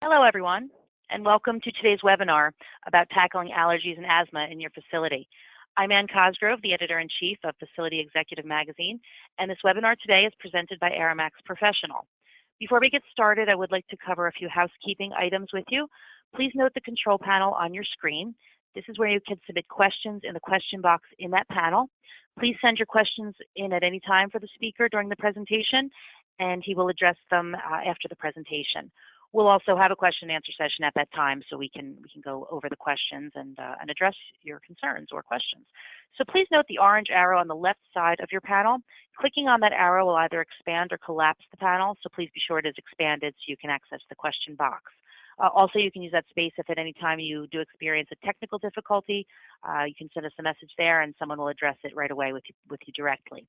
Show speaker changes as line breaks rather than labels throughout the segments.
Hello, everyone, and welcome to today's webinar about tackling allergies and asthma in your facility. I'm Ann Cosgrove, the Editor-in-Chief of Facility Executive Magazine, and this webinar today is presented by Aramax Professional. Before we get started, I would like to cover a few housekeeping items with you. Please note the control panel on your screen. This is where you can submit questions in the question box in that panel. Please send your questions in at any time for the speaker during the presentation, and he will address them after the presentation. We'll also have a question and answer session at that time, so we can go over the questions and address your concerns or questions. So please note the orange arrow on the left side of your panel. Clicking on that arrow will either expand or collapse the panel, so please be sure it is expanded so you can access the question box. Also, you can use that space if at any time you do experience a technical difficulty. You can send us a message there and someone will address it right away with you directly.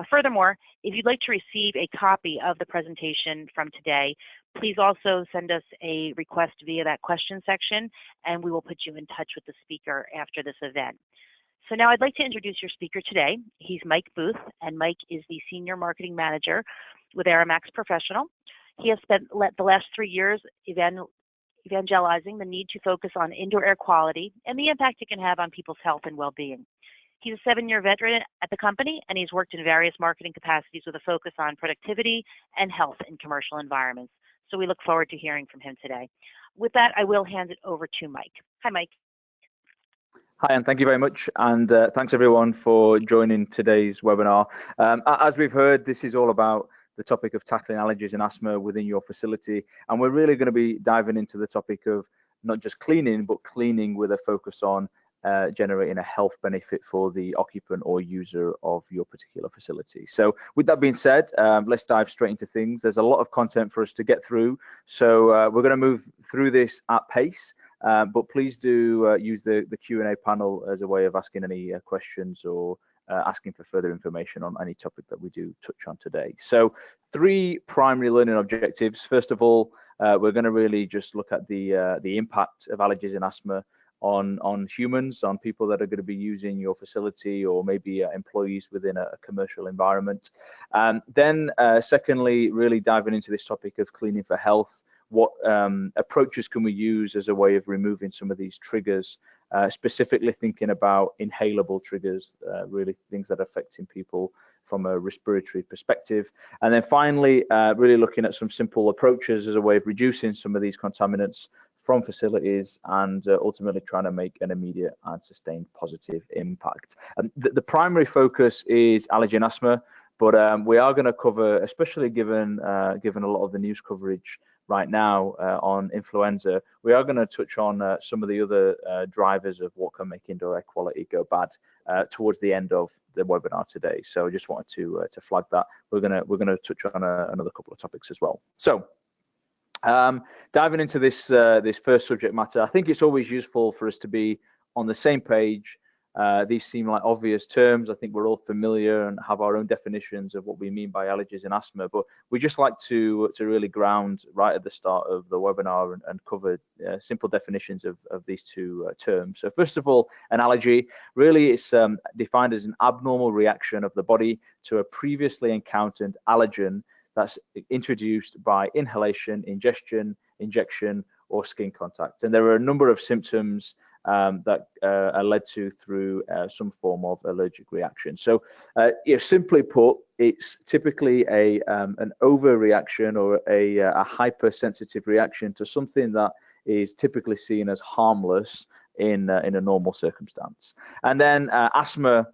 Furthermore, if you'd like to receive a copy of the presentation from today, please also send us a request via that question section, and we will put you in touch with the speaker after this event. So now I'd like to introduce your speaker today. He's Mike Booth, and Mike is the Senior Marketing Manager with Aramax Professional. He has spent the last 3 years evangelizing the need to focus on indoor air quality and the impact it can have on people's health and well-being. He's a 7-year veteran at the company, and he's worked in various marketing capacities with a focus on productivity and health in commercial environments. So we look forward to hearing from him today. With that, I will hand it over to Mike. Hi, Mike.
Hi, and thank you very much. And thanks everyone for joining today's webinar. As we've heard, this is all about the topic of tackling allergies and asthma within your facility. And we're really going to be diving into the topic of not just cleaning, but cleaning with a focus on generating a health benefit for the occupant or user of your particular facility. So with that being said, let's dive straight into things. There's a lot of content for us to get through. So we're going to move through this at pace, but please do use the Q&A panel as a way of asking any questions or asking for further information on any topic that we do touch on today. So 3 primary learning objectives. First of all, we're going to really just look at the impact of allergies and asthma on humans, on people that are going to be using your facility, or maybe employees within a commercial environment. Then secondly, really diving into this topic of cleaning for health. What approaches can we use as a way of removing some of these triggers, specifically thinking about inhalable triggers, really things that are affecting people from a respiratory perspective. And then finally, really looking at some simple approaches as a way of reducing some of these contaminants from facilities and ultimately trying to make an immediate and sustained positive impact. The primary focus is allergy and asthma, but we are going to cover, especially given a lot of the news coverage right now on influenza, we are going to touch on some of the other drivers of what can make indoor air quality go bad towards the end of the webinar today. So I just wanted to flag that. We're gonna touch on another couple of topics as well. So diving into this first subject matter, I think it's always useful for us to be on the same page. These seem like obvious terms. I think we're all familiar and have our own definitions of what we mean by allergies and asthma, but we just like to really ground right at the start of the webinar and cover simple definitions of these 2 terms. So first of all, an allergy, really it's defined as an abnormal reaction of the body to a previously encountered allergen that's introduced by inhalation, ingestion, injection, or skin contact. And there are a number of symptoms that are led to through some form of allergic reaction. So simply put, it's typically an overreaction or a hypersensitive reaction to something that is typically seen as harmless in a normal circumstance. And then asthma,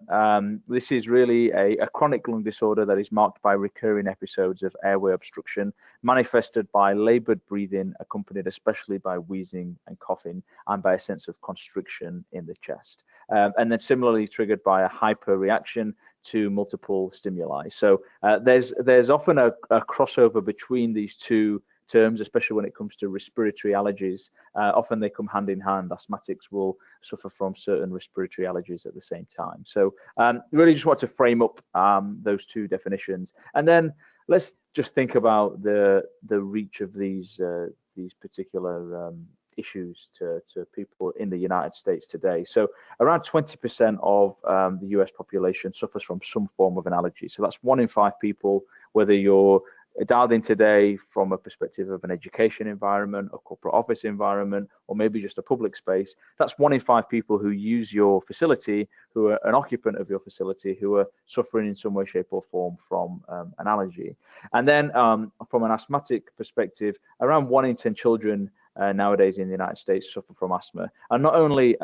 this is really a chronic lung disorder that is marked by recurring episodes of airway obstruction, manifested by labored breathing, accompanied especially by wheezing and coughing, and by a sense of constriction in the chest. And then similarly triggered by a hyperreaction to multiple stimuli. So there's often a crossover between these 2 terms, especially when it comes to respiratory allergies. Often they come hand in hand. Asthmatics will suffer from certain respiratory allergies at the same time. So really just want to frame up those 2 definitions. And then let's just think about the reach of these particular issues to people in the United States today. So around 20% of the US population suffers from some form of an allergy. So that's 1 in 5 people, whether you're dialed in today from a perspective of an education environment, a corporate office environment, or maybe just a public space, that's 1 in 5 people who use your facility, who are an occupant of your facility, who are suffering in some way, shape, or form from an allergy. And then from an asthmatic perspective, around 1 in 10 children nowadays in the United States suffer from asthma. And not only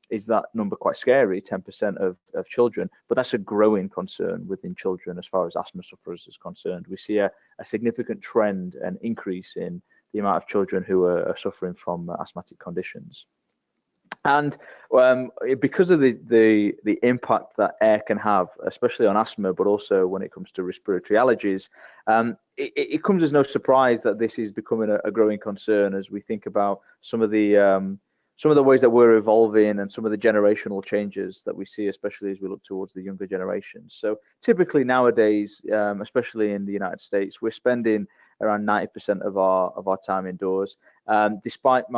is that number quite scary, 10% of children, but that's a growing concern within children as far as asthma sufferers is concerned. We see a significant trend and increase in the amount of children who are suffering from asthmatic conditions. And because of the impact that air can have, especially on asthma, but also when it comes to respiratory allergies, it comes as no surprise that this is becoming a growing concern as we think about some of the ways that we're evolving and some of the generational changes that we see, especially as we look towards the younger generations. So typically nowadays, especially in the United States, we're spending around 90% of our time indoors. Despite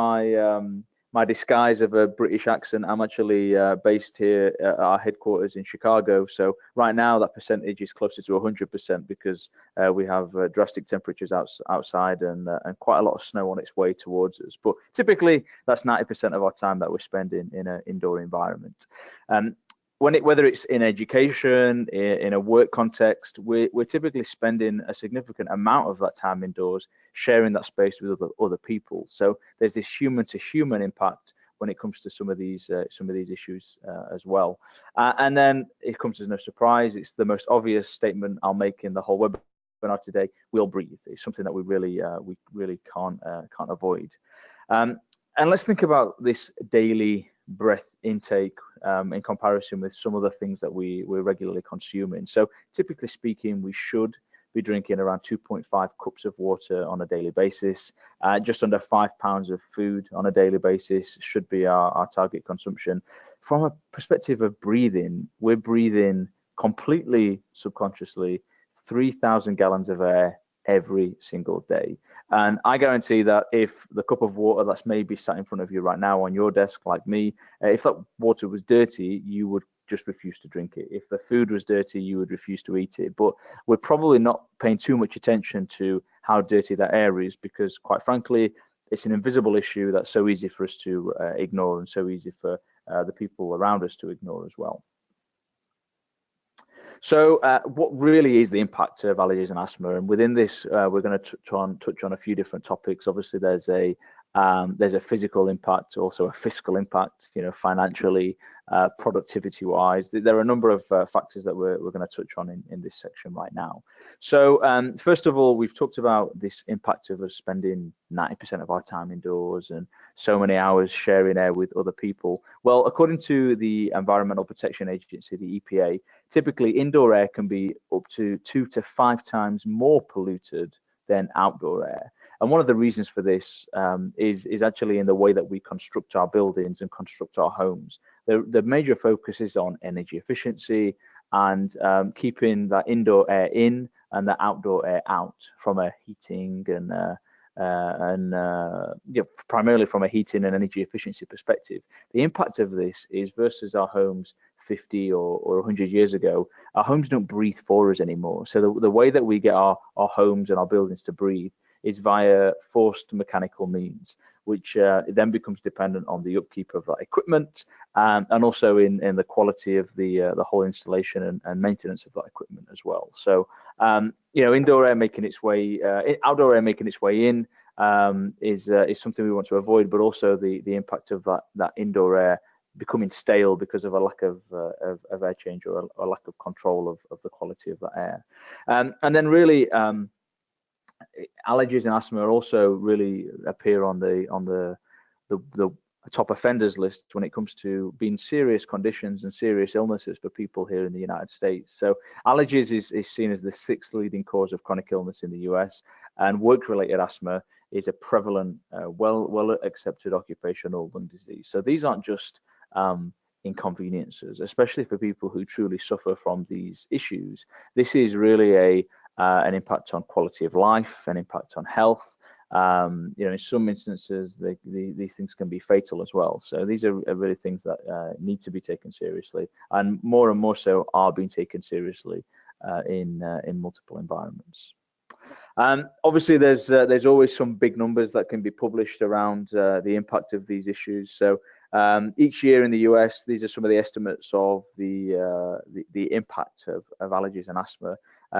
my disguise of a British accent, I'm actually based here at our headquarters in Chicago. So right now that percentage is closer to 100% because we have drastic temperatures outside and quite a lot of snow on its way towards us. But typically that's 90% of our time that we're spending in an indoor environment. Whether it's in education, in a work context, we're typically spending a significant amount of that time indoors, sharing that space with other people. So there's this human-to-human impact when it comes to some of these issues as well. And then it comes as no surprise, it's the most obvious statement I'll make in the whole webinar today: we'll breathe. It's something that we really can't avoid. And let's think about this daily breath intake in comparison with some of the things that we're regularly consuming. So typically speaking, we should be drinking around 2.5 cups of water on a daily basis. Just under 5 pounds of food on a daily basis should be our target consumption. From a perspective of breathing, we're breathing completely subconsciously 3,000 gallons of air every single day. And I guarantee that if the cup of water that's maybe sat in front of you right now on your desk, like me, if that water was dirty, you would just refuse to drink it. If the food was dirty, you would refuse to eat it. But we're probably not paying too much attention to how dirty that air is because, quite frankly, it's an invisible issue that's so easy for us to ignore and so easy for the people around us to ignore as well. So what really is the impact of allergies and asthma? And within this, we're going to touch on a few different topics. Obviously, there's a physical impact, also a fiscal impact, financially, productivity-wise. There are a number of factors that we're going to touch on in this section right now. So first of all, we've talked about this impact of us spending 90% of our time indoors and so many hours sharing air with other people. Well, according to the Environmental Protection Agency, the EPA, typically indoor air can be up to 2 to 5 times more polluted than outdoor air. And one of the reasons for this is actually in the way that we construct our buildings and construct our homes. The major focus is on energy efficiency and keeping that indoor air in and the outdoor air out from a heating and primarily from a heating and energy efficiency perspective. The impact of this is versus our homes 50 or 100 years ago, our homes don't breathe for us anymore. So the way that we get our homes and our buildings to breathe is via forced mechanical means, which then becomes dependent on the upkeep of that equipment and also in the quality of the whole installation and maintenance of that equipment as well. So indoor air making its way, outdoor air making its way in is something we want to avoid, but also the impact of that indoor air becoming stale because of a lack of air change or a lack of control of the quality of that air. And then really allergies and asthma also really appear on the top offenders list when it comes to being serious conditions and serious illnesses for people here in the United States. So allergies is seen as the 6th leading cause of chronic illness in the US, and work-related asthma is a prevalent, well accepted occupational lung disease. So these aren't just inconveniences, especially for people who truly suffer from these issues. This is really an impact on quality of life, an impact on health. In some instances, these things can be fatal as well. So these are really things that need to be taken seriously, and more so are being taken seriously in multiple environments. Obviously, there's always some big numbers that can be published around the impact of these issues. So each year in the US, these are some of the estimates of the impact of allergies and asthma.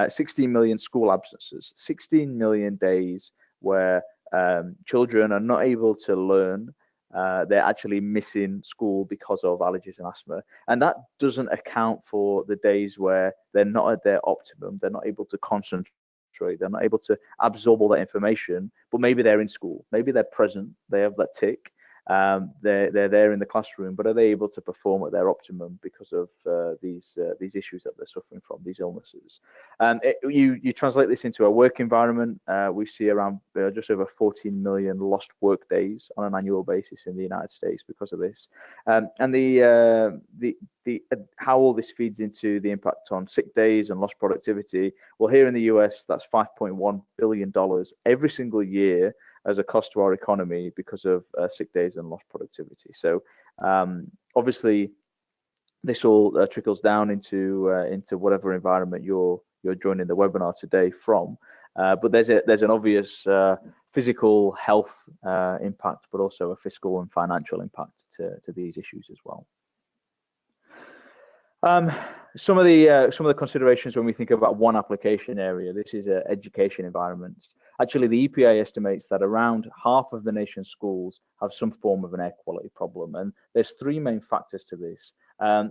16 million school absences, 16 million days where children are not able to learn. They're actually missing school because of allergies and asthma. And that doesn't account for the days where they're not at their optimum. They're not able to concentrate. They're not able to absorb all that information, but maybe they're in school. Maybe they're present. They have that tick. They're there in the classroom, but are they able to perform at their optimum because of these issues that they're suffering from, these illnesses? You translate this into a work environment. We see around just over 14 million lost work days on an annual basis in the United States because of this. And how all this feeds into the impact on sick days and lost productivity. Well, here in the US, that's $5.1 billion every single year as a cost to our economy because of sick days and lost productivity. So obviously, this all trickles down into whatever environment you're joining the webinar today from. But there's an obvious physical health impact, but also a fiscal and financial impact to these issues as well. Some of the considerations when we think about one application area, this is education environments. Actually, the EPA estimates that around half of the nation's schools have some form of an air quality problem, and there's three main factors to this.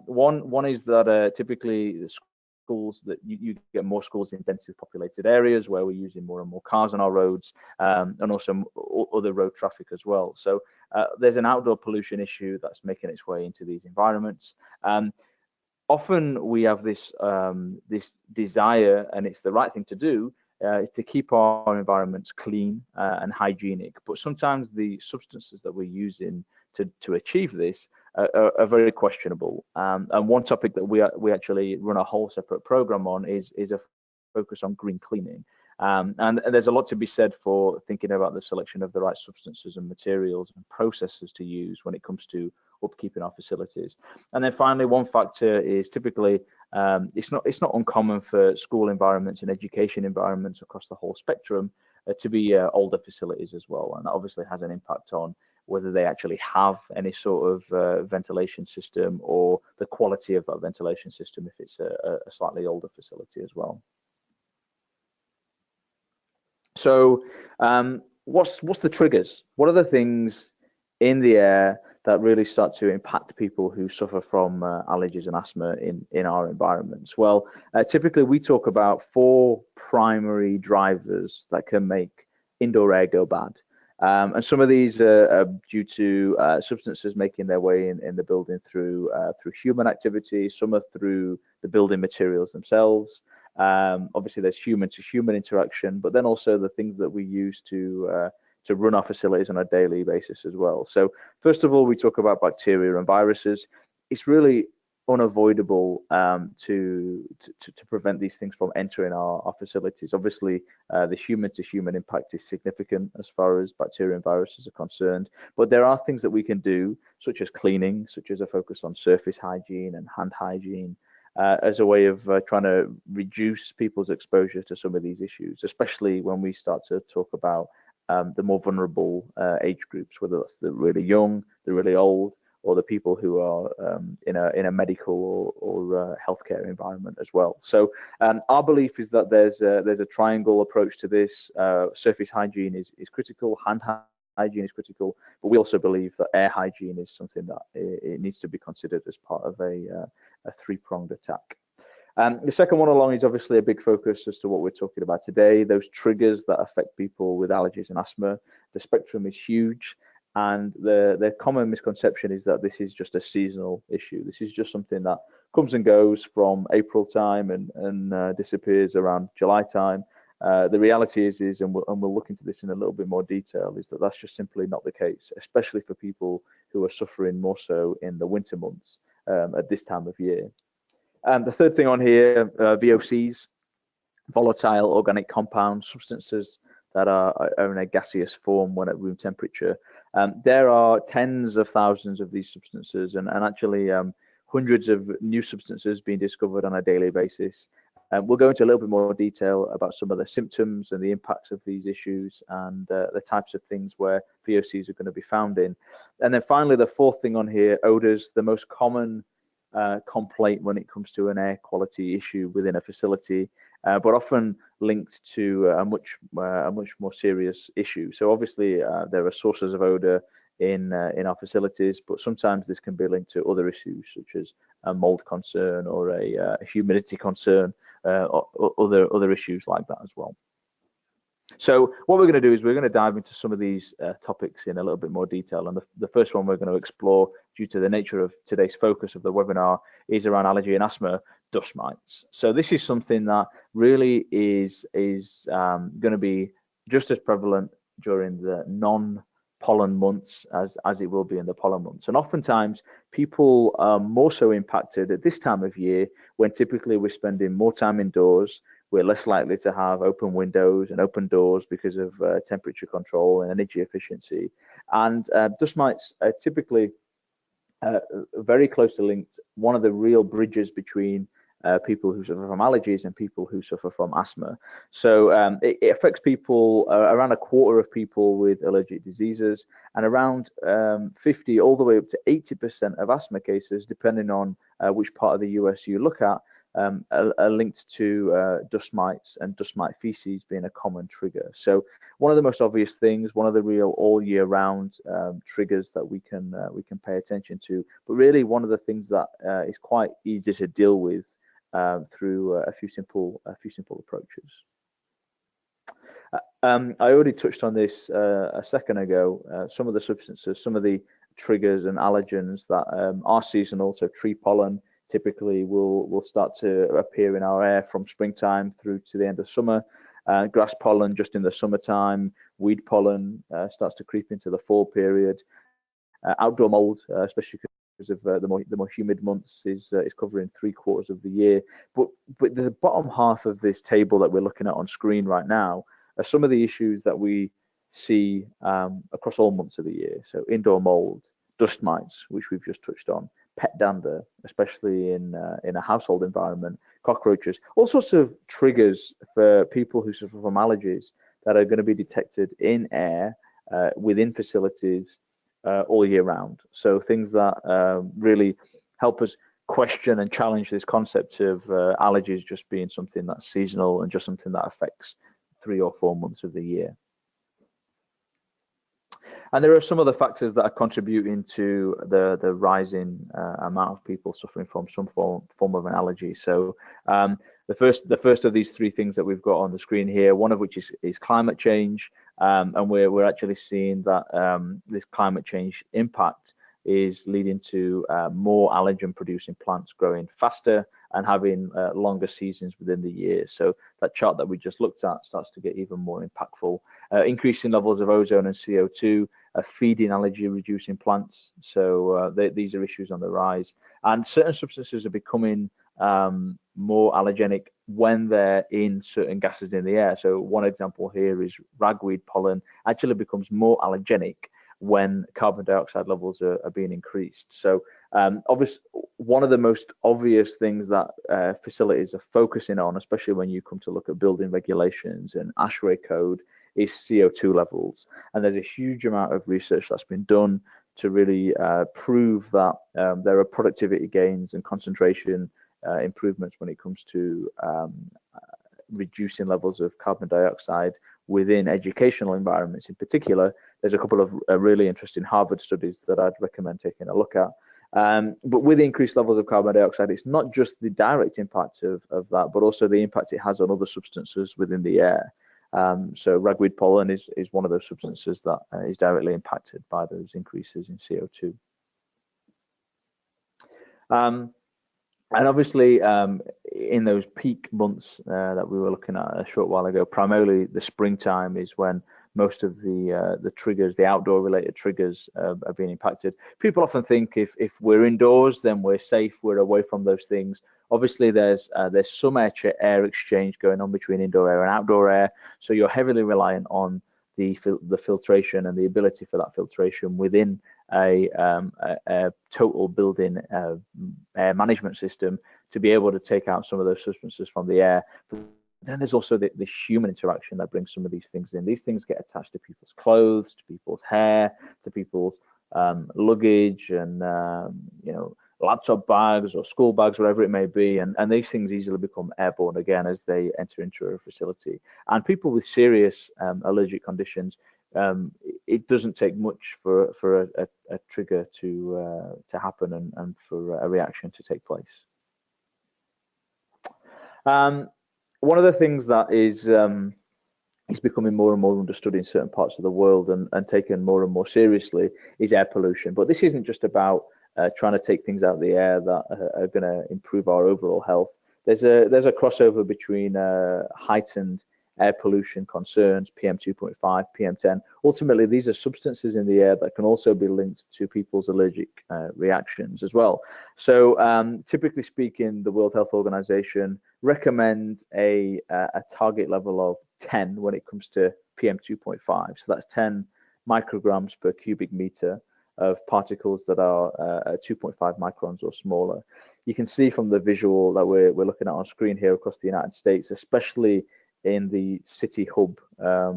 One is that typically the schools that you get more schools in densely populated areas where we're using more and more cars on our roads, and also other road traffic as well. So there's an outdoor pollution issue that's making its way into these environments. Often we have this desire, and it's the right thing to do, to keep our environments clean and hygienic. But sometimes the substances that we're using to achieve this are very questionable. And one topic that we actually run a whole separate program on is a focus on green cleaning. And there's a lot to be said for thinking about the selection of the right substances and materials and processes to use when it comes to upkeeping our facilities. And then finally, one factor is typically it's not uncommon for school environments and education environments across the whole spectrum to be older facilities as well, and that obviously has an impact on whether they actually have any sort of ventilation system or the quality of that ventilation system if it's a slightly older facility as well. So what's the triggers? What are the things in the air that really start to impact people who suffer from allergies and asthma in our environments? Well, typically we talk about 4 primary drivers that can make indoor air go bad. And some of these are due to substances making their way in the building through human activity. Some are through the building materials themselves. Obviously, there's human-to-human interaction, but then also the things that we use to run our facilities on a daily basis as well. So first of all, we talk about bacteria and viruses. It's really unavoidable to prevent these things from entering our facilities. Obviously, the human-to-human impact is significant as far as bacteria and viruses are concerned, but there are things that we can do, such as cleaning, such as a focus on surface hygiene and hand hygiene, as a way of trying to reduce people's exposure to some of these issues, especially when we start to talk about the more vulnerable age groups, whether that's the really young, the really old, or the people who are in a medical or healthcare environment as well. So our belief is that there's a triangle approach to this. Surface hygiene is critical, hand hygiene is critical, but we also believe that air hygiene is something that it needs to be considered as part of a 3-pronged attack. The second one along is obviously a big focus as to what we're talking about today, those triggers that affect people with allergies and asthma. The spectrum is huge, and the common misconception is that this is just a seasonal issue. This is just something that comes and goes from April time and disappears around July time. The reality is and we'll look into this in a little bit more detail, is that that's just simply not the case, especially for people who are suffering more so in the winter months at this time of year. The third thing on here, VOCs, volatile organic compounds, substances that are in a gaseous form when at room temperature. There are tens of thousands of these substances, and actually hundreds of new substances being discovered on a daily basis. We'll go into a little bit more detail about some of the symptoms and the impacts of these issues and the types of things where VOCs are going to be found in. And then finally, the fourth thing on here, odors, the most common complaint when it comes to an air quality issue within a facility, but often linked to a much more serious issue. So obviously there are sources of odor in our facilities, but sometimes this can be linked to other issues such as a mold concern or a humidity concern, or other issues like that as well. So what we're going to do is we're going to dive into some of these topics in a little bit more detail. And the first one we're going to explore, due to the nature of today's focus of the webinar, is around allergy and asthma dust mites. So this is something that really is going to be just as prevalent during the non-pollen months as it will be in the pollen months. And oftentimes people are more so impacted at this time of year, when typically we're spending more time indoors. We're less likely to have open windows and open doors because of temperature control and energy efficiency. And dust mites are typically very closely linked, one of the real bridges between people who suffer from allergies and people who suffer from asthma. So it affects people, around a quarter of people with allergic diseases, and around 50 all the way up to 80% of asthma cases, depending on which part of the US you look at, are linked to dust mites and dust mite feces being a common trigger. So one of the most obvious things, one of the real all year round triggers that we can pay attention to, but really one of the things that is quite easy to deal with through a few simple approaches. I already touched on this a second ago. Some of the substances, some of the triggers and allergens that are seasonal, so tree pollen typically will start to appear in our air from springtime through to the end of summer. Grass pollen just in the summertime. Weed pollen starts to creep into the fall period. Outdoor mold, especially because of the more humid months, is covering 3/4 of the year. But the bottom half of this table that we're looking at on screen right now are some of the issues that we see across all months of the year. So indoor mold, dust mites, which we've just touched on, pet dander, especially in a household environment, cockroaches, all sorts of triggers for people who suffer from allergies that are going to be detected in air within facilities all year round. So things that really help us question and challenge this concept of allergies just being something that's seasonal and just something that affects 3 or 4 months of the year. And there are some other factors that are contributing to the rising amount of people suffering from some form of an allergy. So the first of these 3 things that we've got on the screen here, one of which is climate change, and we're actually seeing that this climate change impact is leading to more allergen-producing plants growing faster and having longer seasons within the year. So that chart that we just looked at starts to get even more impactful. Increasing levels of ozone and CO2 are feeding allergy-reducing plants. So these are issues on the rise. And certain substances are becoming more allergenic when they're in certain gases in the air. So one example here is ragweed pollen actually becomes more allergenic when carbon dioxide levels are being increased. So obviously, one of the most obvious things that facilities are focusing on, especially when you come to look at building regulations and ASHRAE code, is CO2 levels. And there's a huge amount of research that's been done to really prove that there are productivity gains and concentration improvements when it comes to reducing levels of carbon dioxide within educational environments. In particular, there's a couple of really interesting Harvard studies that I'd recommend taking a look at. But with increased levels of carbon dioxide, it's not just the direct impact of that, but also the impact it has on other substances within the air. So ragweed pollen is one of those substances that is directly impacted by those increases in CO2. And obviously, in those peak months that we were looking at a short while ago, primarily the springtime is when most of the triggers, the outdoor related triggers, are being impacted. People often think if we're indoors, then we're safe, we're away from those things. Obviously, there's some air exchange going on between indoor air and outdoor air, so you're heavily reliant on the filtration and the ability for that filtration within a total building air management system to be able to take out some of those substances from the air. But then there's also the human interaction that brings some of these things in. These things get attached to people's clothes, to people's hair, to people's luggage, and laptop bags or school bags, whatever it may be, and these things easily become airborne again as they enter into a facility. And people with serious allergic conditions, it doesn't take much for a trigger to happen and for a reaction to take place. One of the things that is becoming more and more understood in certain parts of the world and taken more and more seriously is air pollution. But this isn't just about trying to take things out of the air that are going to improve our overall health. There's a crossover between heightened air pollution concerns, PM2.5, PM10. Ultimately, these are substances in the air that can also be linked to people's allergic reactions as well. So typically speaking, the World Health Organization recommends a target level of 10 when it comes to PM2.5. So that's 10 micrograms per cubic meter of particles that are 2.5 microns or smaller. You can see from the visual that we're looking at on screen here across the United States, especially in the city hub,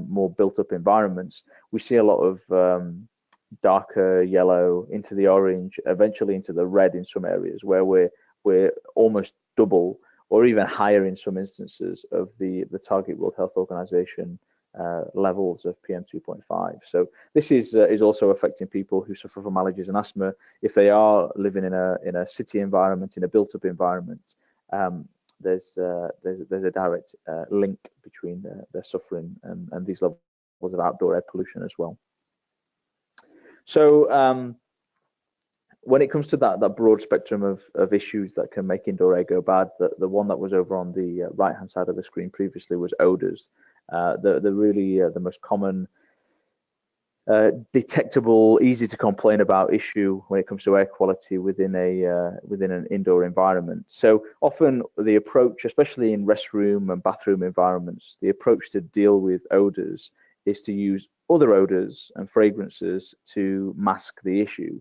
more built-up environments, we see a lot of darker yellow into the orange, eventually into the red in some areas, where we're almost double or even higher in some instances of the target World Health Organization levels of PM2.5. So this is also affecting people who suffer from allergies and asthma if they are living in a city environment, in a built-up environment. There's a direct link between their suffering and these levels of outdoor air pollution as well. So when it comes to that broad spectrum of issues that can make indoor air go bad, the one that was over on the right-hand side of the screen previously was odors. The most common detectable, easy to complain about issue when it comes to air quality within an indoor environment. So often the approach, especially in restroom and bathroom environments, the approach to deal with odors is to use other odors and fragrances to mask the issue,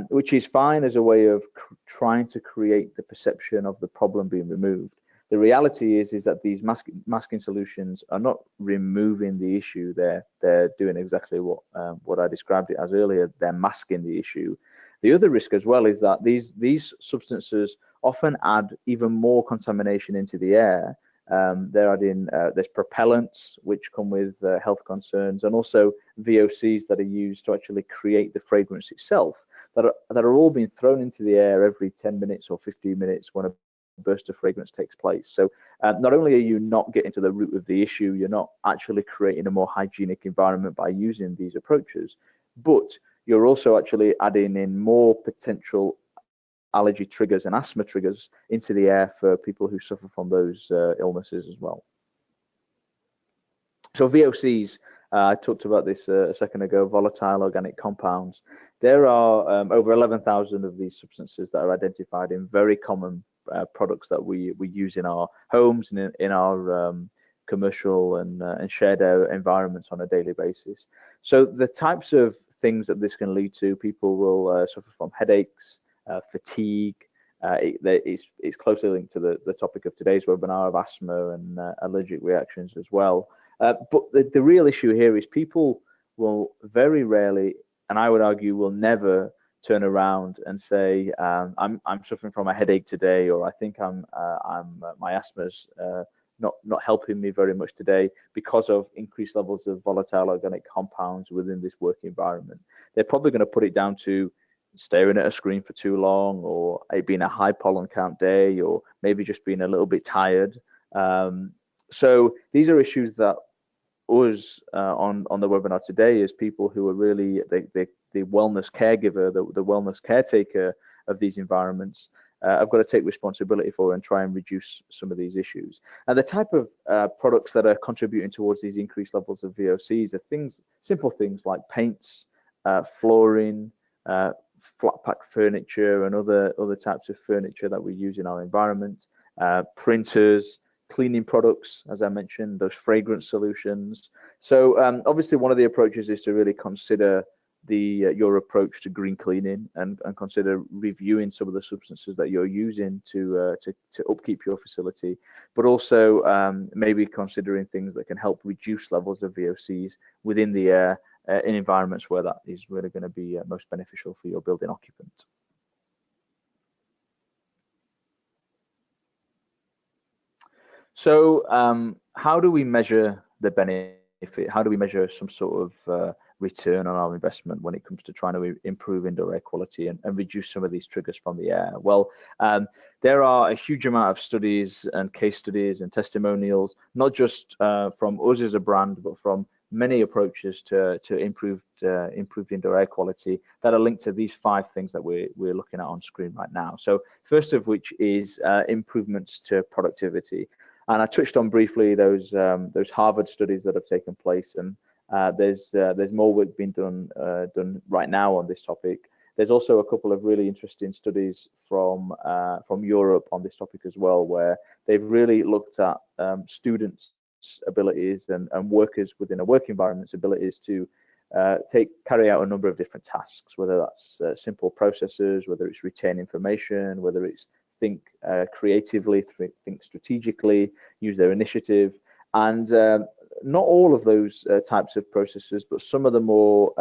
which is fine as a way of trying to create the perception of the problem being removed. The reality is that these masking solutions are not removing the issue. They're doing exactly what I described it as earlier. They're masking the issue. The other risk as well is that these substances often add even more contamination into the air. They're adding there's propellants which come with health concerns, and also VOCs that are used to actually create the fragrance itself, that are all being thrown into the air every 10 minutes or 15 minutes when a burst of fragrance takes place. So not only are you not getting to the root of the issue, you're not actually creating a more hygienic environment by using these approaches, but you're also actually adding in more potential allergy triggers and asthma triggers into the air for people who suffer from those illnesses as well. So VOCs, I talked about this a second ago, volatile organic compounds. There are over 11,000 of these substances that are identified in very common products that we use in our homes and in our commercial and shared environments on a daily basis. So the types of things that this can lead to, people will suffer from headaches, fatigue. It's closely linked to the topic of today's webinar of asthma and allergic reactions as well. But the real issue here is people will very rarely, and I would argue will never, turn around and say, I'm suffering from a headache today, or I think my asthma's not helping me very much today because of increased levels of volatile organic compounds within this work environment. They're probably going to put it down to staring at a screen for too long, or it being a high pollen count day, or maybe just being a little bit tired. So these are issues that us on the webinar today is people who are really the wellness caregiver, the wellness caretaker of these environments. I've got to take responsibility for and try and reduce some of these issues. And the type of products that are contributing towards these increased levels of VOCs are simple things like paints, flooring, flat pack furniture, and other types of furniture that we use in our environment, printers, cleaning products, as I mentioned, those fragrance solutions. So obviously one of the approaches is to really consider your approach to green cleaning and consider reviewing some of the substances that you're using to upkeep your facility, but also maybe considering things that can help reduce levels of VOCs within the air in environments where that is really going to be most beneficial for your building occupant. So how do we measure the benefit? How do we measure some sort of return on our investment when it comes to trying to improve indoor air quality and reduce some of these triggers from the air? Well, there are a huge amount of studies and case studies and testimonials, not just from us as a brand, but from many approaches to improved indoor air quality that are linked to these 5 things that we're looking at on screen right now. So first of which is improvements to productivity. And I touched on briefly those Harvard studies that have taken place, and there's more work being done right now on this topic. There's also a couple of really interesting studies from Europe on this topic as well, where they've really looked at students' abilities and workers within a work environment's abilities to carry out a number of different tasks, whether that's simple processes, whether it's retain information, whether it's think creatively, think strategically, use their initiative. And not all of those types of processes, but some of the more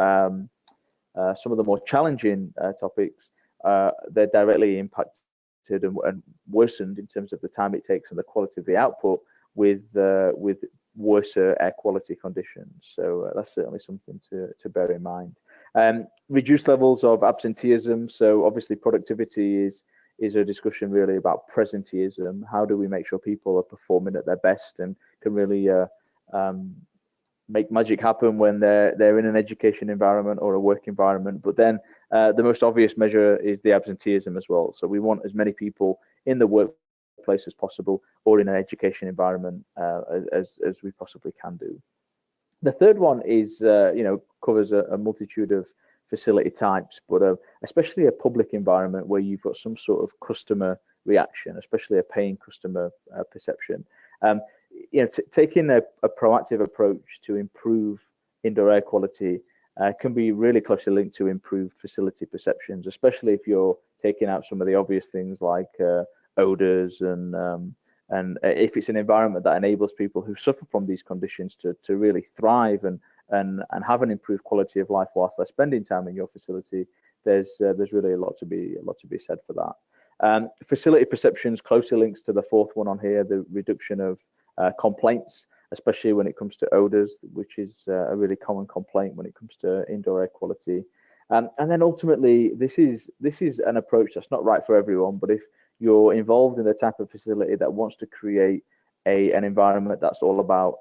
challenging topics, they're directly impacted and worsened in terms of the time it takes and the quality of the output with worse air quality conditions. So that's certainly something to bear in mind. Reduced levels of absenteeism. So obviously productivity is a discussion really about presenteeism. How do we make sure people are performing at their best and can really make magic happen when they're in an education environment or a work environment? But then the most obvious measure is the absenteeism as well. So we want as many people in the workplace as possible or in an education environment as we possibly can do. The third one is covers a multitude of facility types, but especially a public environment where you've got some sort of customer reaction, especially a paying customer perception. Taking a proactive approach to improve indoor air quality can be really closely linked to improved facility perceptions, especially if you're taking out some of the obvious things like odors and if it's an environment that enables people who suffer from these conditions to really thrive and have an improved quality of life whilst they're spending time in your facility. There's really a lot to be said for that. Facility perceptions closely links to the fourth one on here, the reduction of complaints, especially when it comes to odors, which is a really common complaint when it comes to indoor air quality. And then ultimately, this is an approach that's not right for everyone, but if you're involved in the type of facility that wants to create an environment that's all about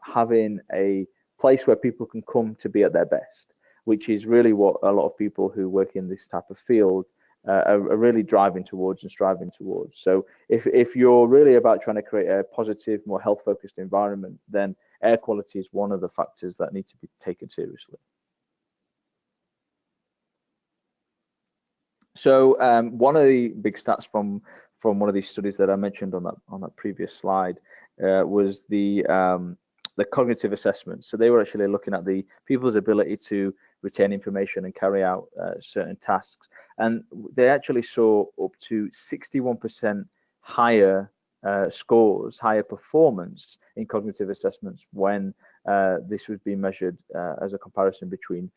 having a place where people can come to be at their best, which is really what a lot of people who work in this type of field are really driving towards and striving towards. So if you're really about trying to create a positive, more health-focused environment, then air quality is one of the factors that need to be taken seriously. So one of the big stats from one of these studies that I mentioned on that previous slide was the cognitive assessment. So they were actually looking at the people's ability to retain information and carry out certain tasks, and they actually saw up to 61% higher scores, higher performance in cognitive assessments when this was being measured as a comparison between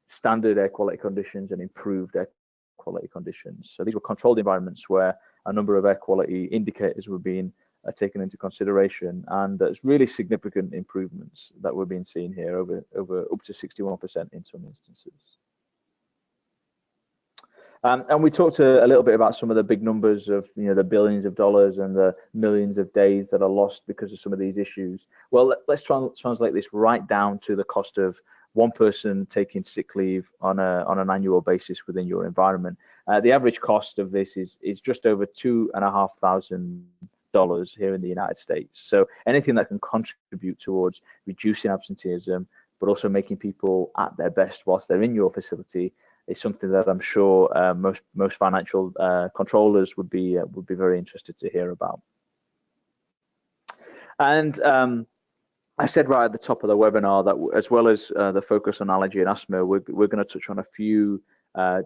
standard air quality conditions and improved air quality conditions. So these were controlled environments where a number of air quality indicators were being taken into consideration, and there's really significant improvements that were being seen here, over up to 61% in some instances. And we talked a little bit about some of the big numbers of the billions of dollars and the millions of days that are lost because of some of these issues. Well, let's translate this right down to the cost of one person taking sick leave on an annual basis within your environment. The average cost of this is just over $2,500 here in the United States. So anything that can contribute towards reducing absenteeism, but also making people at their best whilst they're in your facility, is something that I'm sure most financial controllers would be very interested to hear about. And I said right at the top of the webinar that as well as the focus on allergy and asthma, we're going to touch on a few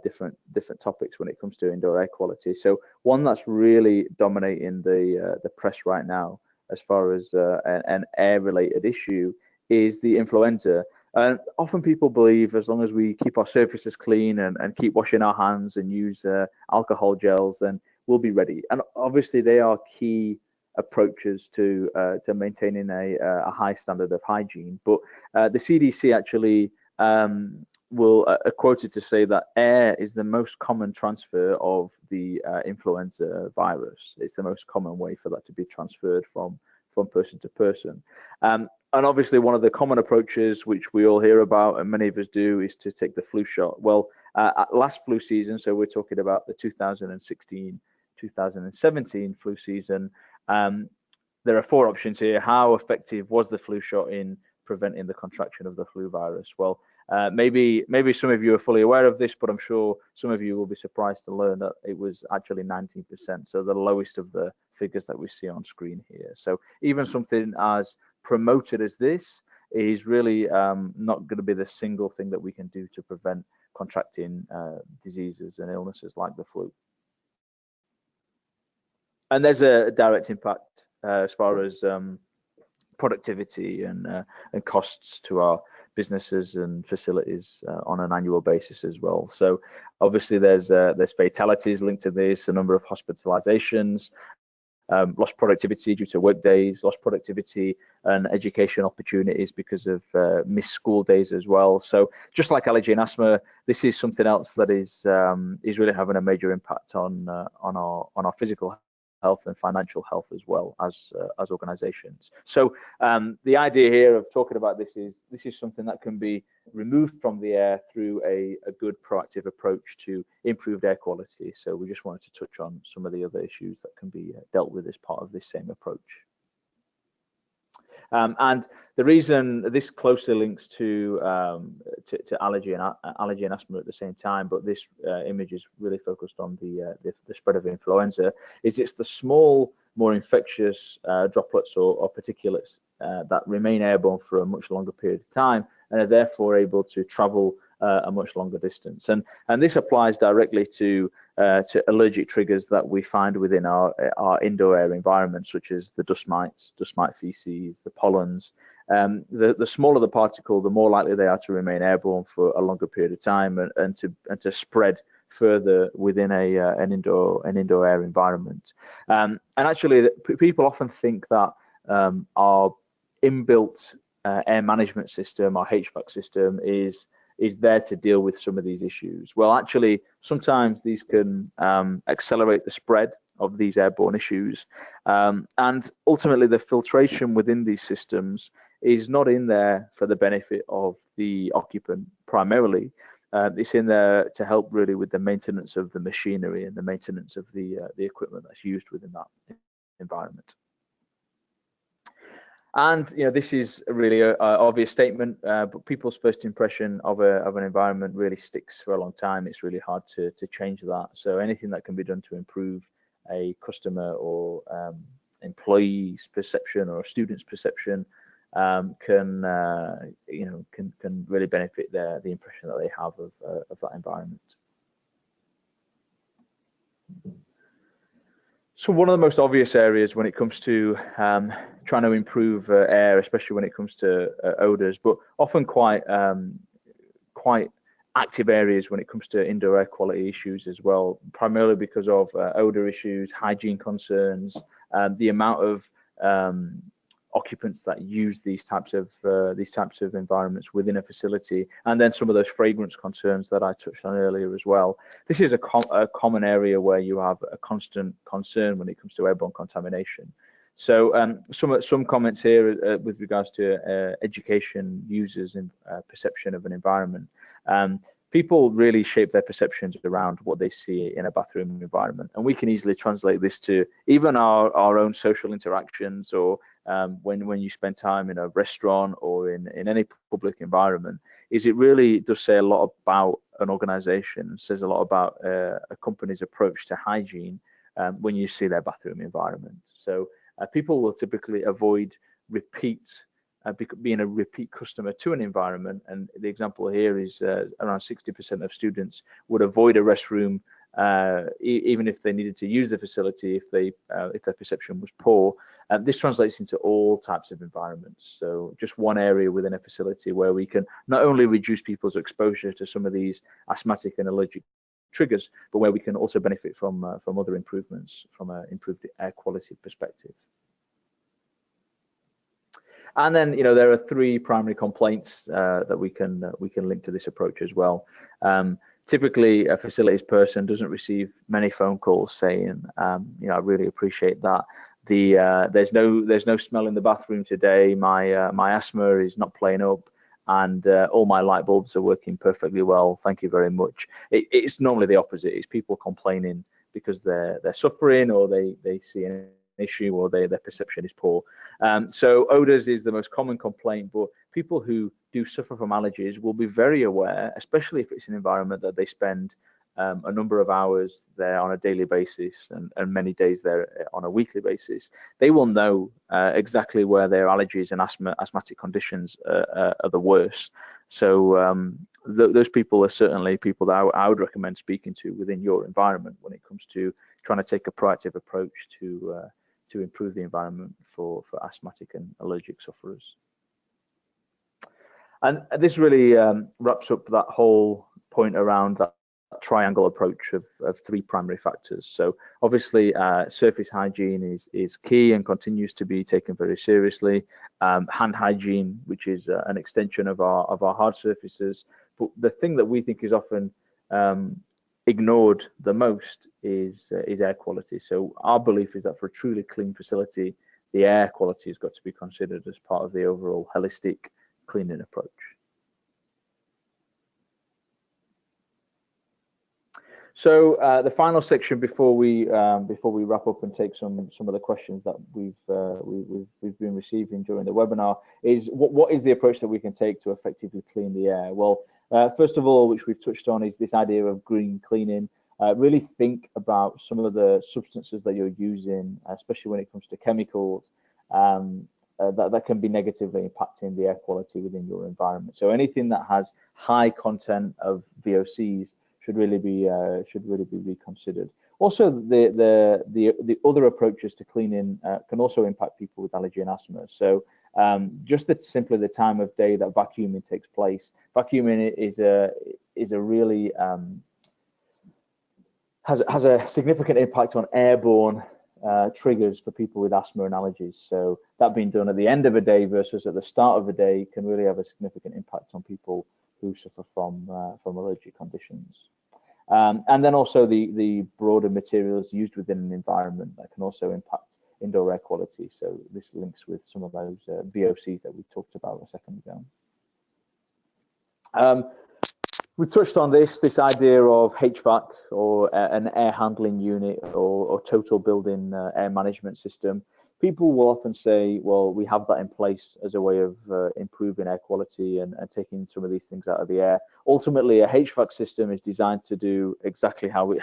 different topics when it comes to indoor air quality. So one that's really dominating the press right now, as far as an air-related issue, is the influenza. And often people believe as long as we keep our surfaces clean and keep washing our hands and use alcohol gels, then we'll be ready. And obviously they are key approaches to maintaining a high standard of hygiene. But the CDC actually will quoted to say that air is the most common transfer of the influenza virus. It's the most common way for that to be transferred from person to person. And obviously one of the common approaches which we all hear about and many of us do is to take the flu shot. Well, last flu season, so we're talking about the 2016-2017 flu season, there are 4 options here. How effective was the flu shot in preventing the contraction of the flu virus? Well, maybe some of you are fully aware of this, but I'm sure some of you will be surprised to learn that it was actually 19%, so the lowest of the figures that we see on screen here. So even something as promoted as this is really not going to be the single thing that we can do to prevent contracting diseases and illnesses like the flu. And there's a direct impact as far as productivity and costs to our businesses and facilities on an annual basis as well. So obviously there's fatalities linked to this, a number of hospitalizations, lost productivity due to work days, lost productivity and education opportunities because of missed school days as well. So just like allergy and asthma, this is something else that is really having a major impact on our physical health and financial health as well as organizations. So the idea here of talking about this is something that can be removed from the air through a good proactive approach to improved air quality. So we just wanted to touch on some of the other issues that can be dealt with as part of this same approach. And the reason this closely links to allergy and asthma at the same time, but this image is really focused on the spread of influenza, is it's the small, more infectious droplets or particulates that remain airborne for a much longer period of time and are therefore able to travel a much longer distance. And this applies directly to allergic triggers that we find within our indoor air environment, such as the dust mite feces, the pollens. The smaller the particle, the more likely they are to remain airborne for a longer period of time and to spread further within an indoor air environment. And actually, people often think that our inbuilt air management system, our HVAC system, is there to deal with some of these issues. Well, actually, sometimes these can accelerate the spread of these airborne issues. And ultimately, the filtration within these systems is not in there for the benefit of the occupant primarily. It's in there to help really with the maintenance of the machinery and the maintenance of the equipment that's used within that environment. And this is a really obvious statement, but people's first impression of an environment really sticks for a long time. It's really hard to change that. So anything that can be done to improve a customer or employee's perception or a student's perception can really benefit the impression that they have of that environment. So one of the most obvious areas when it comes to trying to improve air, especially when it comes to odors, but often quite active areas when it comes to indoor air quality issues as well, primarily because of odor issues, hygiene concerns, the amount of occupants that use these types of environments within a facility, and then some of those fragrance concerns that I touched on earlier as well. This is a common area where you have a constant concern when it comes to airborne contamination. So some comments here with regards to education users and perception of an environment. People really shape their perceptions around what they see in a bathroom environment, and we can easily translate this to even our own social interactions, or when you spend time in a restaurant or in any public environment. Is it really does say a lot about an organization, says a lot about a company's approach to hygiene when you see their bathroom environment. So people will typically avoid repeat being a repeat customer to an environment. And the example here is around 60% of students would avoid a restroom even if they needed to use the facility if their perception was poor. This translates into all types of environments. So just one area within a facility where we can not only reduce people's exposure to some of these asthmatic and allergic triggers, but where we can also benefit from other improvements from an improved air quality perspective. And then, there are 3 primary complaints that we can link to this approach as well. Typically, a facilities person doesn't receive many phone calls saying, I really appreciate that. There's no smell in the bathroom today. My asthma is not playing up, and all my light bulbs are working perfectly well. Thank you very much. It's normally the opposite. It's people complaining because they're suffering, or they see an issue, or their perception is poor. So odors is the most common complaint, but people who do suffer from allergies will be very aware, especially if it's an environment that they spend a number of hours there on a daily basis and many days there on a weekly basis. They will know exactly where their allergies and asthmatic conditions are the worst. So those people are certainly people that I would recommend speaking to within your environment when it comes to trying to take a proactive approach to improve the environment for asthmatic and allergic sufferers. And this really wraps up that whole point around that triangle approach of 3 primary factors. So obviously surface hygiene is key and continues to be taken very seriously. Hand hygiene, which is an extension of our hard surfaces. But the thing that we think is often ignored the most is air quality. So our belief is that for a truly clean facility, the air quality has got to be considered as part of the overall holistic cleaning approach. So the final section before we wrap up and take some of the questions that we've been receiving during the webinar is what is the approach that we can take to effectively clean the air? Well, first of all, which we've touched on, is this idea of green cleaning. Really think about some of the substances that you're using, especially when it comes to chemicals, that can be negatively impacting the air quality within your environment. So anything that has high content of VOCs should really be reconsidered. Also, the other approaches to cleaning can also impact people with allergy and asthma. So just simply the time of day that vacuuming takes place. Vacuuming is a really has a significant impact on airborne triggers for people with asthma and allergies. So that being done at the end of a day versus at the start of a day can really have a significant impact on people who suffer from allergic conditions. And then also the broader materials used within an environment that can also impact indoor air quality. So this links with some of those VOCs that we talked about a second ago. We touched on this idea of HVAC, or an air handling unit, or total building air management system. People will often say, well, we have that in place as a way of improving air quality and taking some of these things out of the air. Ultimately, a HVAC system is designed to do exactly how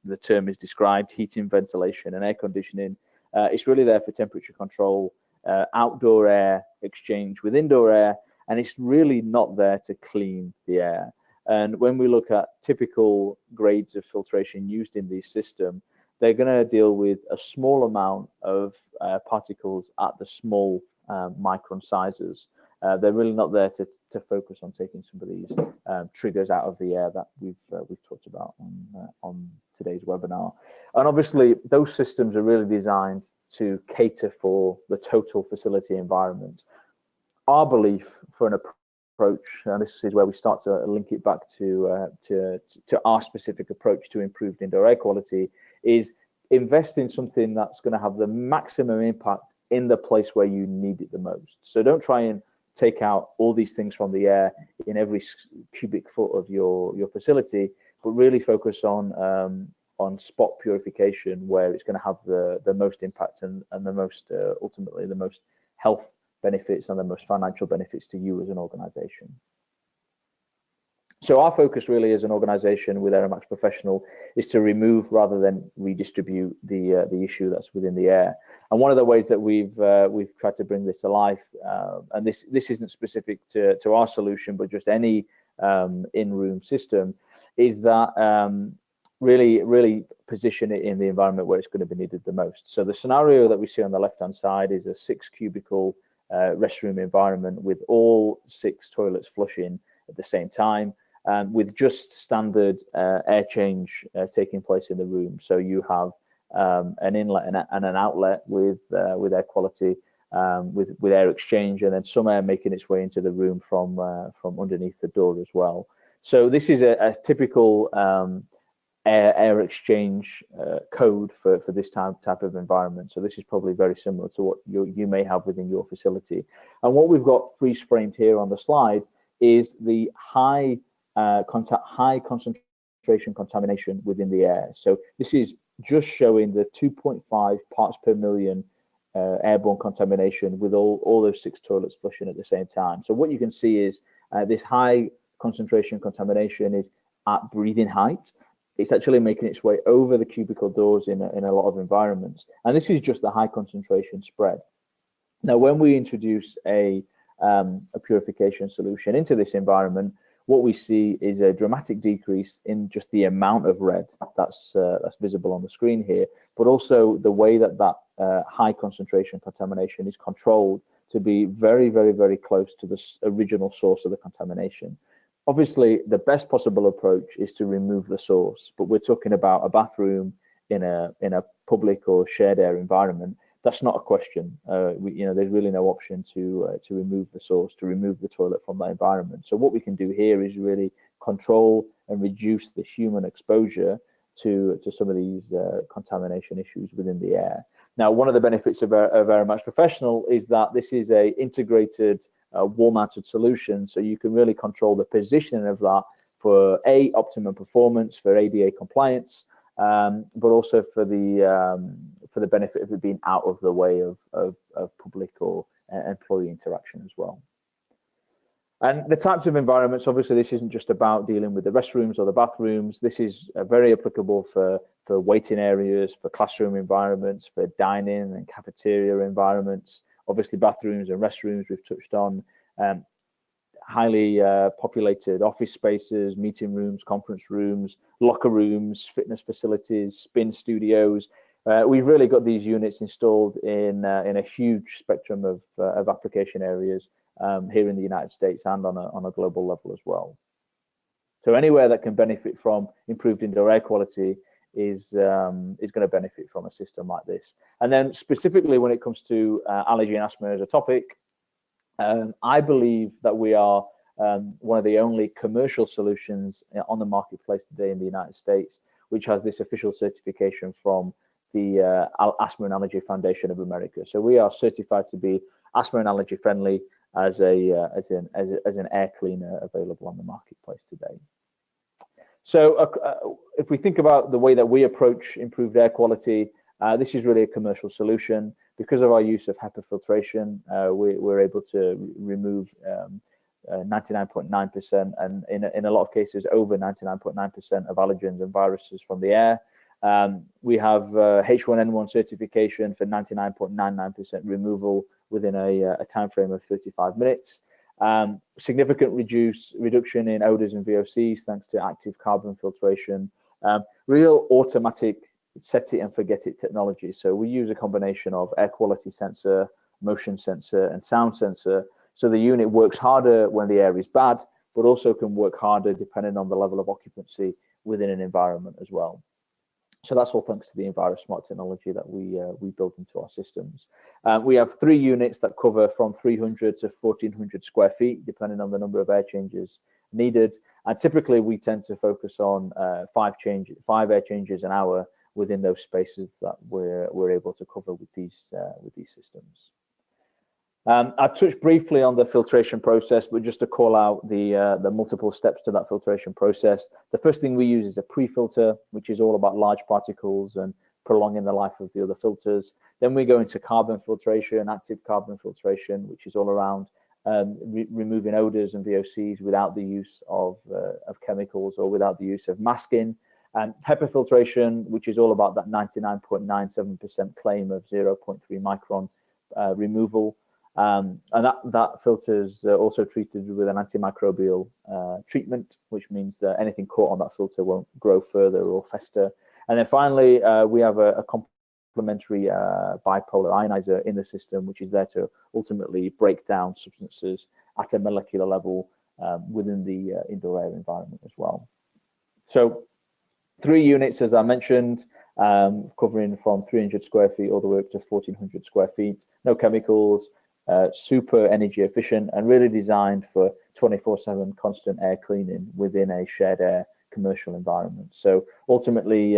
the term is described: heating, ventilation, and air conditioning. It's really there for temperature control, outdoor air exchange with indoor air, and it's really not there to clean the air. And when we look at typical grades of filtration used in these systems, they're going to deal with a small amount of particles at the small micron sizes. They're really not there to focus on taking some of these triggers out of the air that we've talked about on today's webinar. And obviously, those systems are really designed to cater for the total facility environment. Our belief for an approach, and this is where we start to link it back to our specific approach to improved indoor air quality, is invest in something that's going to have the maximum impact in the place where you need it the most. So don't try and take out all these things from the air in every cubic foot of your facility, but really focus on spot purification, where it's going to have the most impact and the most ultimately the most health benefits and the most financial benefits to you as an organization. So our focus really as an organization with AeroMax Professional is to remove rather than redistribute the issue that's within the air. And one of the ways that we've tried to bring this to life, and this isn't specific to our solution, but just any in-room system, is that really position it in the environment where it's going to be needed the most. So the scenario that we see on the left-hand side is a 6-cubicle restroom environment with all 6 toilets flushing at the same time, with just standard air change taking place in the room. So you have an inlet and an outlet with air quality, with air exchange, and then some air making its way into the room from underneath the door as well. So this is a typical air exchange code for this type of environment. So this is probably very similar to what you may have within your facility. And what we've got freeze framed here on the slide is the high concentration contamination within the air. So this is just showing the 2.5 parts per million airborne contamination with all those 6 toilets flushing at the same time. So what you can see is this high concentration contamination is at breathing height. It's actually making its way over the cubicle doors in a lot of environments. And this is just the high concentration spread. Now, when we introduce a purification solution into this environment, what we see is a dramatic decrease in just the amount of red that's visible on the screen here, but also the way that high concentration contamination is controlled to be very, very, very close to the original source of the contamination. Obviously, the best possible approach is to remove the source, but we're talking about a bathroom in a public or shared air environment. That's not a question. There's really no option to remove the source, to remove the toilet from that environment. So what we can do here is really control and reduce the human exposure to some of these contamination issues within the air. Now, one of the benefits of AeroMax Professional is that this is a integrated wall-mounted solution, so you can really control the positioning of that for optimum performance, for ADA compliance, but also for the benefit of it being out of the way of public or employee interaction as well. And the types of environments, obviously, this isn't just about dealing with the restrooms or the bathrooms. This is very applicable for waiting areas, for classroom environments, for dining and cafeteria environments. Obviously, bathrooms and restrooms we've touched on. Highly populated office spaces, meeting rooms, conference rooms, locker rooms, fitness facilities, spin studios. We've really got these units installed in a huge spectrum of application areas here in the United States and on a global level as well. So anywhere that can benefit from improved indoor air quality is going to benefit from a system like this. And then specifically when it comes to allergy and asthma as a topic, I believe that we are one of the only commercial solutions on the marketplace today in the United States, which has this official certification from the Asthma and Allergy Foundation of America. So we are certified to be asthma and allergy friendly as an air cleaner available on the marketplace today. So if we think about the way that we approach improved air quality, this is really a commercial solution. Because of our use of HEPA filtration, we're able to remove 99.9% and in a lot of cases over 99.9% of allergens and viruses from the air. We have H1N1 certification for 99.99% removal within a time frame of 35 minutes. Significant reduction in odors and VOCs thanks to active carbon filtration. Real automatic set it and forget it technology. So we use a combination of air quality sensor, motion sensor, and sound sensor. So the unit works harder when the air is bad, but also can work harder depending on the level of occupancy within an environment as well. So that's all thanks to the EnviroSmart technology that we built into our systems. We have 3 units that cover from 300 to 1400 square feet, depending on the number of air changes needed. And typically we tend to focus on 5 air changes an hour within those spaces that we're able to cover with these systems. I touched briefly on the filtration process, but just to call out the multiple steps to that filtration process. The first thing we use is a pre-filter, which is all about large particles and prolonging the life of the other filters. Then we go into carbon filtration, active carbon filtration, which is all around removing odors and VOCs without the use of chemicals or without the use of masking. And HEPA filtration, which is all about that 99.97% claim of 0.3 micron removal. And that filter is also treated with an antimicrobial treatment, which means that anything caught on that filter won't grow further or fester. And then finally, we have a complementary bipolar ionizer in the system, which is there to ultimately break down substances at a molecular level within the indoor air environment as well. So 3 units, as I mentioned, covering from 300 square feet all the way up to 1400 square feet, no chemicals, super energy efficient, and really designed for 24/7 constant air cleaning within a shared air commercial environment. So ultimately,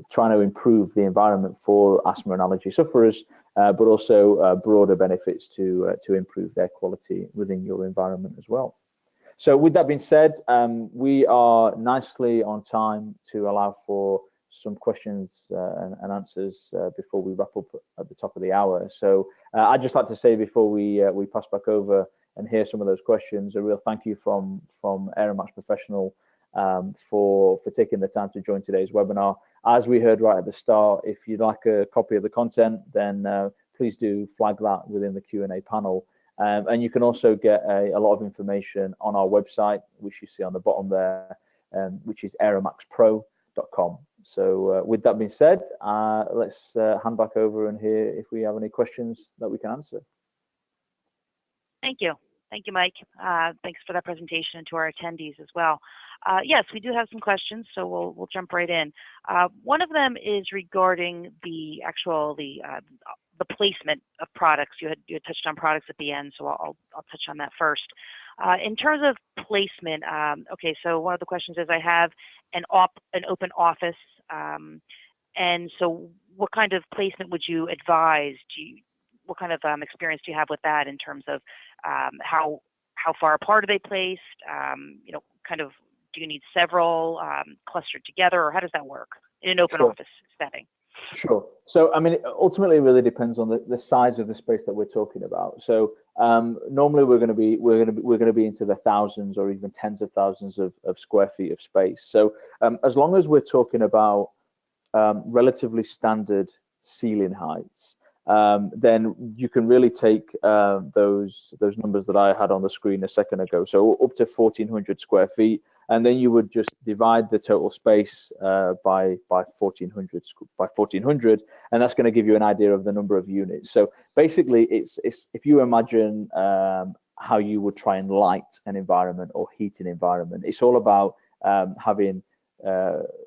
trying to improve the environment for asthma and allergy sufferers, but also broader benefits to improve their quality within your environment as well. So with that being said, we are nicely on time to allow for some questions and answers before we wrap up at the top of the hour. So I'd just like to say before we pass back over and hear some of those questions, a real thank you from Aeromax Professional for taking the time to join today's webinar. As we heard right at the start, if you'd like a copy of the content, then please do flag that within the Q&A panel. And you can also get a lot of information on our website, which you see on the bottom there, which is aeromaxpro.com. So with that being said, let's hand back over and hear if we have any questions that we can answer.
Thank you. Thank you, Mike. Thanks for that presentation, and to our attendees as well. Yes, we do have some questions, so we'll jump right in. One of them is regarding the actual the placement of products. You had touched on products at the end, so I'll touch on that first. In terms of placement, okay, so one of the questions is, I have an open office, and so what kind of placement would you advise? What kind of experience do you have with that in terms of how far apart are they placed? You know, kind of, do you need several clustered together, or how does that work in an open office setting?
Sure. So, I mean, ultimately, it really depends on the size of the space that we're talking about. So, normally we're going to be into the thousands or even tens of thousands of square feet of space. So, as long as we're talking about relatively standard ceiling heights, then you can really take those numbers that I had on the screen a second ago. So up to 1400 square feet, and then you would just divide the total space by 1400, and that's going to give you an idea of the number of units. So basically, it's if you imagine how you would try and light an environment or heat an environment, it's all about having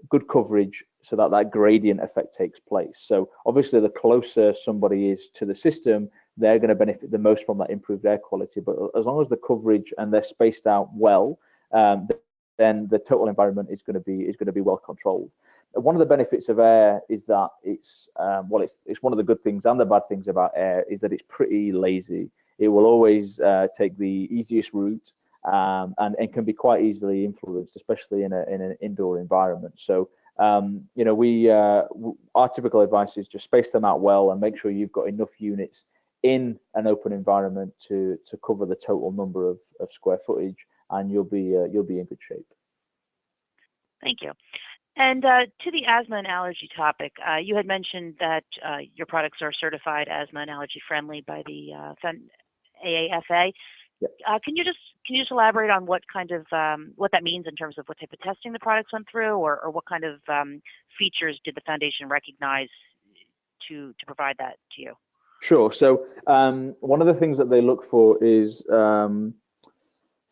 good coverage so that gradient effect takes place. So obviously, the closer somebody is to the system, they're going to benefit the most from that improved air quality. But as long as the coverage and they're spaced out well, then the total environment is going to be well controlled. One of the benefits of air is that it's one of the good things and the bad things about air is that it's pretty lazy. It will always take the easiest route, and can be quite easily influenced, especially in an indoor environment. So you know, our typical advice is just space them out well and make sure you've got enough units in an open environment to cover the total number of square footage, and you'll be in good shape.
Thank you. And to the asthma and allergy topic, you had mentioned that your products are certified asthma and allergy friendly by the AAFA.
Yep.
Can you just elaborate on what kind of what that means in terms of what type of testing the products went through, or what kind of features did the foundation recognize to provide that to you?
Sure. So one of the things that they look for is,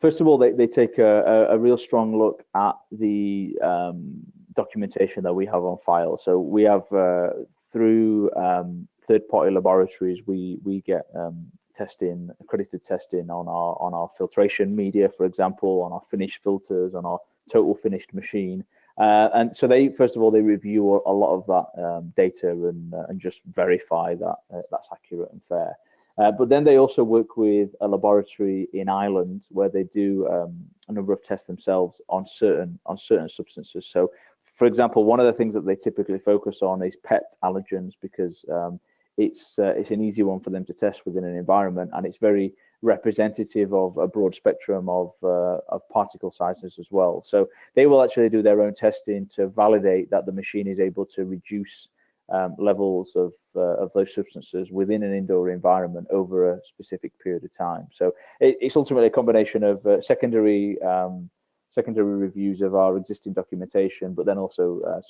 first of all, they take a real strong look at the documentation that we have on file. So we have through third-party laboratories, we get accredited testing on our filtration media, for example, on our finished filters, on our total finished machine. And so first of all, they review a lot of that data and just verify that that's accurate and fair. But then they also work with a laboratory in Ireland where they do a number of tests themselves on certain substances. So, for example, one of the things that they typically focus on is pet allergens, because it's an easy one for them to test within an environment, and it's very representative of a broad spectrum of particle sizes as well. So they will actually do their own testing to validate that the machine is able to reduce levels of those substances within an indoor environment over a specific period of time. So it's ultimately a combination of secondary reviews of our existing documentation, but then also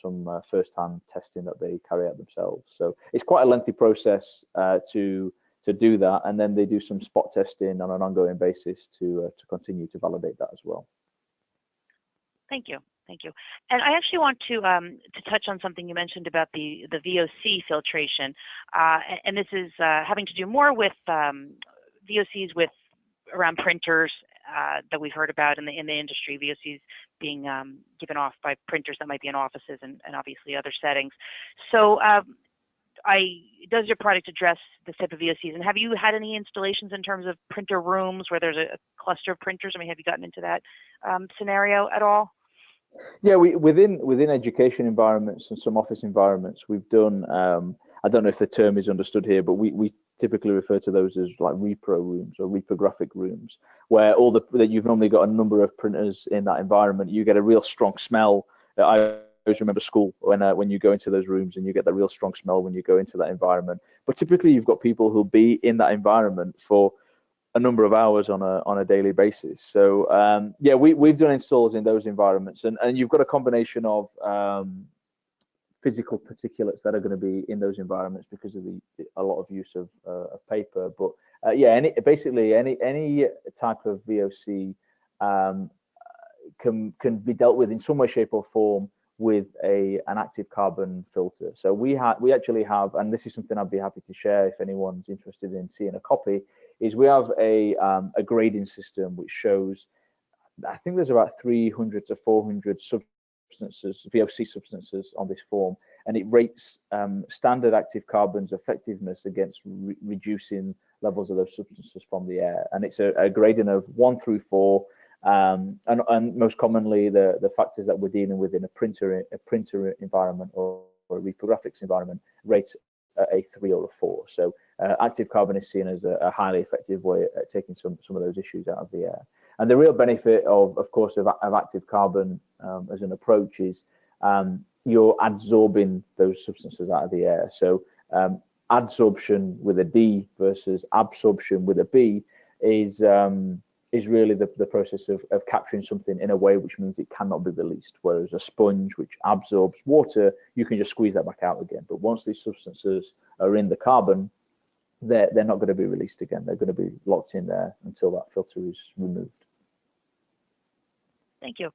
some first-hand testing that they carry out themselves. So it's quite a lengthy process to do that, and then they do some spot testing on an ongoing basis to continue to validate that as well.
Thank you. Thank you. And I actually want to touch on something you mentioned about the VOC filtration, and this is having to do more with VOCs with around printers that we've heard about in the industry. VOCs being given off by printers that might be in offices and obviously other settings. So, does your product address this type of VOCs? And have you had any installations in terms of printer rooms where there's a cluster of printers? I mean, have you gotten into that scenario at all?
Yeah, within education environments and some office environments, we've done. I don't know if the term is understood here, but we typically refer to those as like repro rooms or reprographic rooms, where that you've normally got a number of printers in that environment. You get a real strong smell. I always remember school when you go into those rooms and you get that real strong smell when you go into that environment. But typically, you've got people who'll be in that environment for a number of hours on a daily basis. So yeah, we've done installs in those environments, and you've got a combination of physical particulates that are going to be in those environments because of a lot of use of paper. But yeah, basically any type of VOC can be dealt with in some way, shape, or form with an active carbon filter. So we actually have, and this is something I'd be happy to share if anyone's interested in seeing a copy, is we have a grading system which shows, I think there's about 300 to 400 substances, VOC substances on this form, and it rates standard active carbon's effectiveness against reducing levels of those substances from the air. And it's a grading of 1 through 4, and most commonly the factors that we're dealing with in a printer environment or a reprographics environment rates a 3 or a 4. So active carbon is seen as a highly effective way at taking some of those issues out of the air. And the real benefit of course of active carbon as an approach is you're adsorbing those substances out of the air. So adsorption with a D versus absorption with a B is really the process of capturing something in a way which means it cannot be released. Whereas a sponge which absorbs water, you can just squeeze that back out again. But once these substances are in the carbon, they're not going to be released again. They're going to be locked in there until that filter is removed.
Thank you.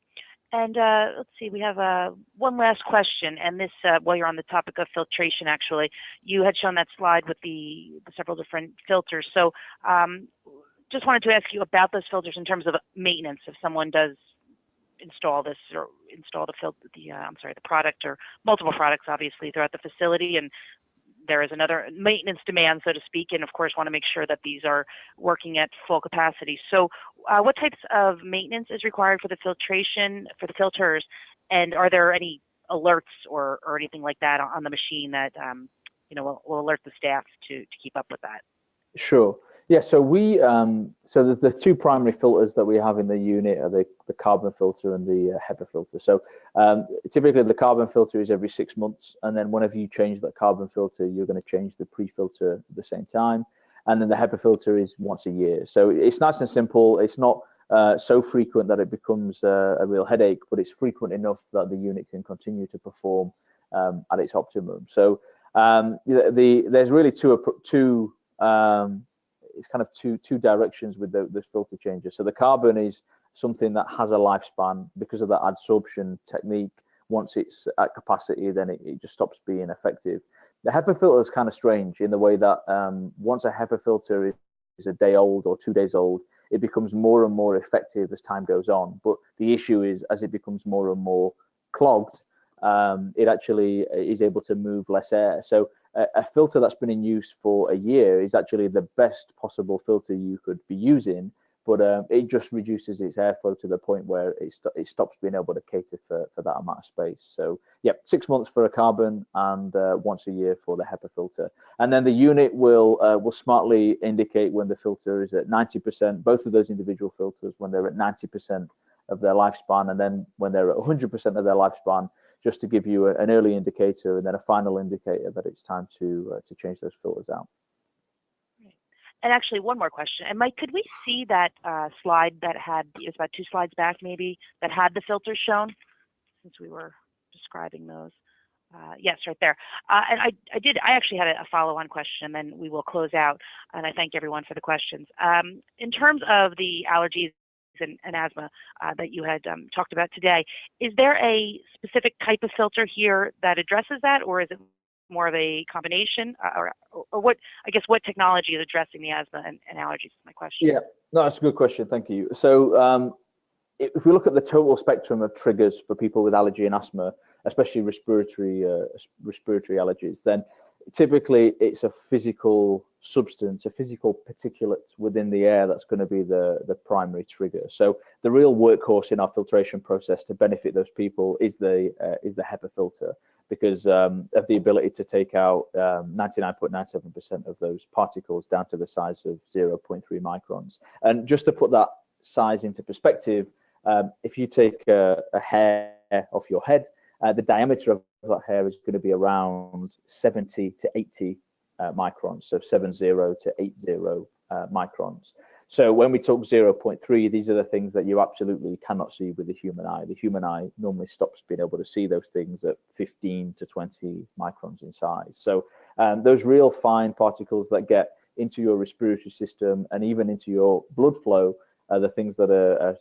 And let's see, we have one last question. And this, while you're on the topic of filtration, actually, you had shown that slide with the several different filters. So just wanted to ask you about those filters in terms of maintenance. If someone does install this or install the product or multiple products, obviously, throughout the facility, and there is another maintenance demand, so to speak, and of course want to make sure that these are working at full capacity. So what types of maintenance is required for the filtration, for the filters, and are there any alerts or anything like that on the machine that will alert the staff to keep up with that?
Sure. Yeah, so so the two primary filters that we have in the unit are the carbon filter and the HEPA filter. So typically the carbon filter is every 6 months, and then whenever you change that carbon filter, you're going to change the pre-filter at the same time. And then the HEPA filter is once a year. So it's nice and simple. It's not so frequent that it becomes a real headache, but it's frequent enough that the unit can continue to perform at its optimum. So there's really it's kind of two directions with the filter changes. So the carbon is something that has a lifespan because of that adsorption technique. Once it's at capacity, then it just stops being effective. The HEPA filter is kind of strange in the way that once a HEPA filter is a day old or 2 days old, it becomes more and more effective as time goes on. But the issue is, as it becomes more and more clogged, it actually is able to move less air. So a filter that's been in use for a year is actually the best possible filter you could be using, but it just reduces its airflow to the point where it stops being able to cater for that amount of space. So yeah, 6 months for a carbon and once a year for the HEPA filter. And then the unit will smartly indicate when the filter is at 90%, both of those individual filters, when they're at 90% of their lifespan, and then when they're at 100% of their lifespan, just to give you an early indicator and then a final indicator that it's time to change those filters out.
And actually, one more question. And Mike, could we see that slide that had, it was about 2 slides back maybe, that had the filters shown, since we were describing those? Yes, right there. And I actually had a follow-on question, and then we will close out. And I thank everyone for the questions. In terms of the allergies and asthma that you had talked about today, is there a specific type of filter here that addresses that, or is it more of a combination, or what, I guess, what technology is addressing the asthma and allergies is my question.
Yeah, no, that's a good question. Thank you. So if we look at the total spectrum of triggers for people with allergy and asthma, especially respiratory allergies, then typically it's a physical substance, a physical particulate within the air that's going to be the primary trigger. So the real workhorse in our filtration process to benefit those people is the HEPA filter, because of the ability to take out 99.97% of those particles down to the size of 0.3 microns. And just to put that size into perspective, if you take a hair off your head, the diameter of that hair is going to be around 70 to 80 microns, so 70 to 80 microns. So when we talk 0.3, these are the things that you absolutely cannot see with the human eye. The human eye normally stops being able to see those things at 15 to 20 microns in size. So those real fine particles that get into your respiratory system and even into your blood flow are the things that are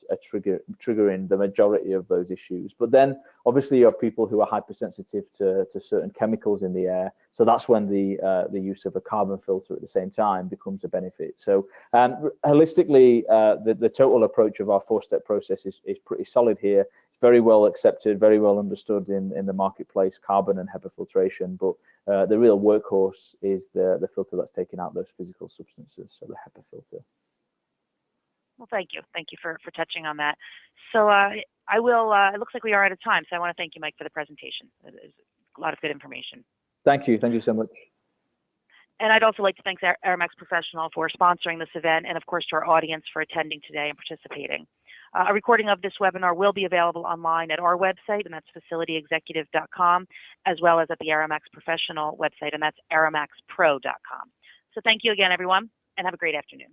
triggering the majority of those issues. But then obviously you have people who are hypersensitive to certain chemicals in the air. So that's when the use of a carbon filter at the same time becomes a benefit. So holistically, the total approach of our 4-step process is pretty solid here. It's very well accepted, very well understood in the marketplace, carbon and HEPA filtration. But the real workhorse is the filter that's taking out those physical substances, so the HEPA filter.
Well, thank you. Thank you for touching on that. So I will, it looks like we are out of time, so I want to thank you, Mike, for the presentation. It is a lot of good information.
Thank you. Thank you so much.
And I'd also like to thank Aramax Professional for sponsoring this event, and of course to our audience for attending today and participating. A recording of this webinar will be available online at our website, and that's facilityexecutive.com, as well as at the Aramax Professional website, and that's aramaxpro.com. So thank you again, everyone, and have a great afternoon.